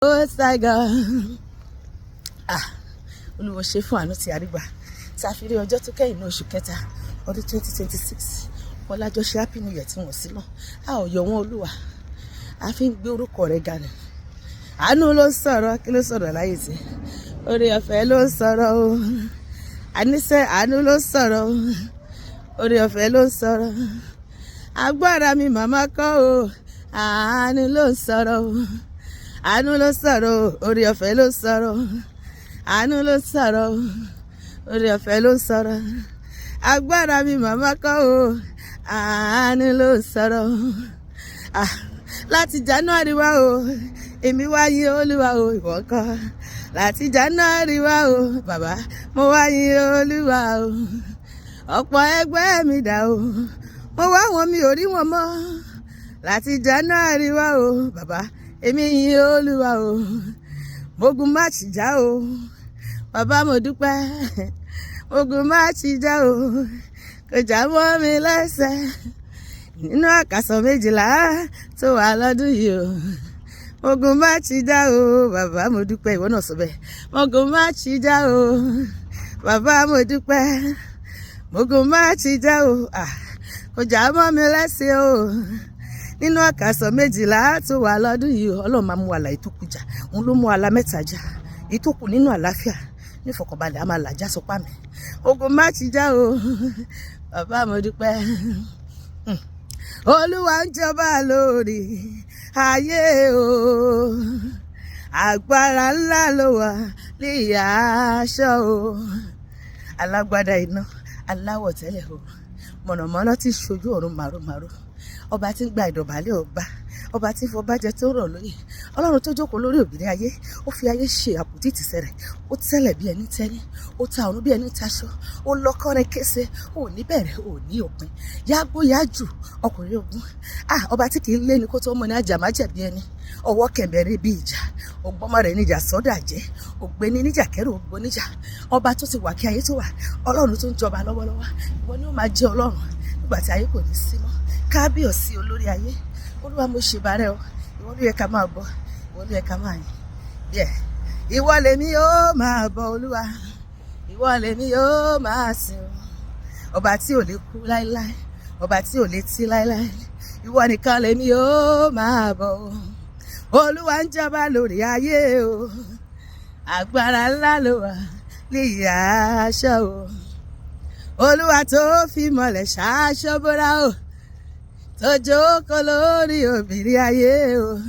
Oh, Tiger. Olúwa ṣe fún àánú tí a rí gbà tí a fi rí ọjọ́ tó kẹ́yìn ní oṣù kẹta ọdún 2026 wọn lájọ ṣe happy new year tí wọ́n sí náà a ò yọ wọn Olúwa a fi ń gbé orúkọ rẹ̀ ga ni. Àánú ló ń sọ̀rọ̀, kí ló sọ̀rọ̀ láyé tí oore ọ̀fẹ́ ló ń sọ̀rọ̀ o, àníṣe àánú ló ń sọ̀rọ̀ o, oore ọ̀fẹ́ ló ń sọ̀rọ̀, agbára mi màmá kọ́ o, àánú ló ń sọ̀rọ̀ o, àánú ló ń sọ̀rọ̀ o, oore ọ̀fẹ́ ló ń sọ̀rọ̀ o, àánú ló ń sọ̀rọ̀ o, oore ọ̀fẹ́ ló ń sọ̀rọ̀, agbára mi màmá kọ́ o, àánú ló ń sọ̀rọ̀ o. Láti January wá o, èmi wá yìn Olúwa o, ìwọ kọ́. Láti January wá o, bàbá mo wá yìn Olúwa o. Ọ̀pọ̀ ẹgbẹ́ mi dà o, mo wá wọn mi ò rí wọn mọ́. Láti January wá o, bàbá èmi yìn Olúwa o. Mogun má ti já o, bàbá mo dúpẹ́. Mogun má ti já o, kò já mọ́ mi lẹ́sẹ̀. Nínú àkàsọ̀ 12 tó wà lọ́dún yìí o. Mogun má ti já o, bàbá mo dúpẹ́. Ìwọ náà sọ bẹ́ẹ̀. Mogun má ti já o, bàbá mo dúpẹ́. Mogun má ti já o, kò já mọ́ mi lẹ́sẹ̀ o. Nínú àkàsọ̀ 12 tó wà lọ́dún yìí o. Ọlọ́run máa mú àlà ìtókù jà. Òun ló mú àlà mẹ́ta jà. Ìtókù nínú àlàáfíà, ní ìfọ̀kànbalẹ̀ a máa làjà sọpá mi. Mogun má ti já o, bàbá mo dúpẹ́. Olúwa ń jọba lórí ayé o, agbára ńlá ló wà ní aṣọ o, alágbádá iná aláwọ̀ tẹ́lẹ̀ o, mọ̀nàmọ́ná tí ṣojú ọ̀run màrúmàrú, ọba tí ń gba ìdọ̀bálẹ̀ ọba, ọba tí ń fọba jẹ tó rọ̀ lóyè, ọlọ́run tó jókòó lórí òbírí ayé, ó fi ayé ṣe àpótí ìtìsẹ̀ rẹ̀, ó tẹ́lẹ̀ bí ẹni tẹ́ni, ó ta ọ̀run bí ẹni taṣọ, ó lọ́kọ́rẹ́ kése, ó ní bẹ̀rẹ̀, ó ní òpin, yágbó yájù ọkùnrin ogun, ọba tí kì í lé ní kó tó mọ ní ajá má jẹ̀bi ẹni, ọwọ́ kẹ̀mbẹ̀rẹ̀ bí ìjà, ògbọ́mọ rẹ̀ níjà sọ́dà jẹ́, ògbéni níjà kẹrù ògbó níjà, ọba tó ti wà kí ayé tó wà, ọlọ́run tó ń jọba lọ́wọ́lọ́wọ́, ìwọ ni ó máa jẹ́ ọlọ́run nígbà tí ayé kò ní sí mọ́, kábíyèsí olórí ayé. Olúwa mo ṣe bàrẹ̀ o, ìwọ ló yẹ ká máa bọ, ìwọ ló yẹ ká máa yìn. Bẹ́ẹ̀ ìwọ lèmi yóò máa bọ Olúwa, ìwọ lèmi yóò máa sìn o. Ọba tí ò lè kú láéláé, ọba tí ò lè tí láéláé, ìwọ nìkan lèmi yóò máa bọ o. Olúwa ń jọba lórí ayé o, agbára ńlá ló wà ní aṣọ o. Olúwa tó fi mọ́lẹ̀ ṣaṣọ bóra o, tó jókòó lórí òbírí ayé o.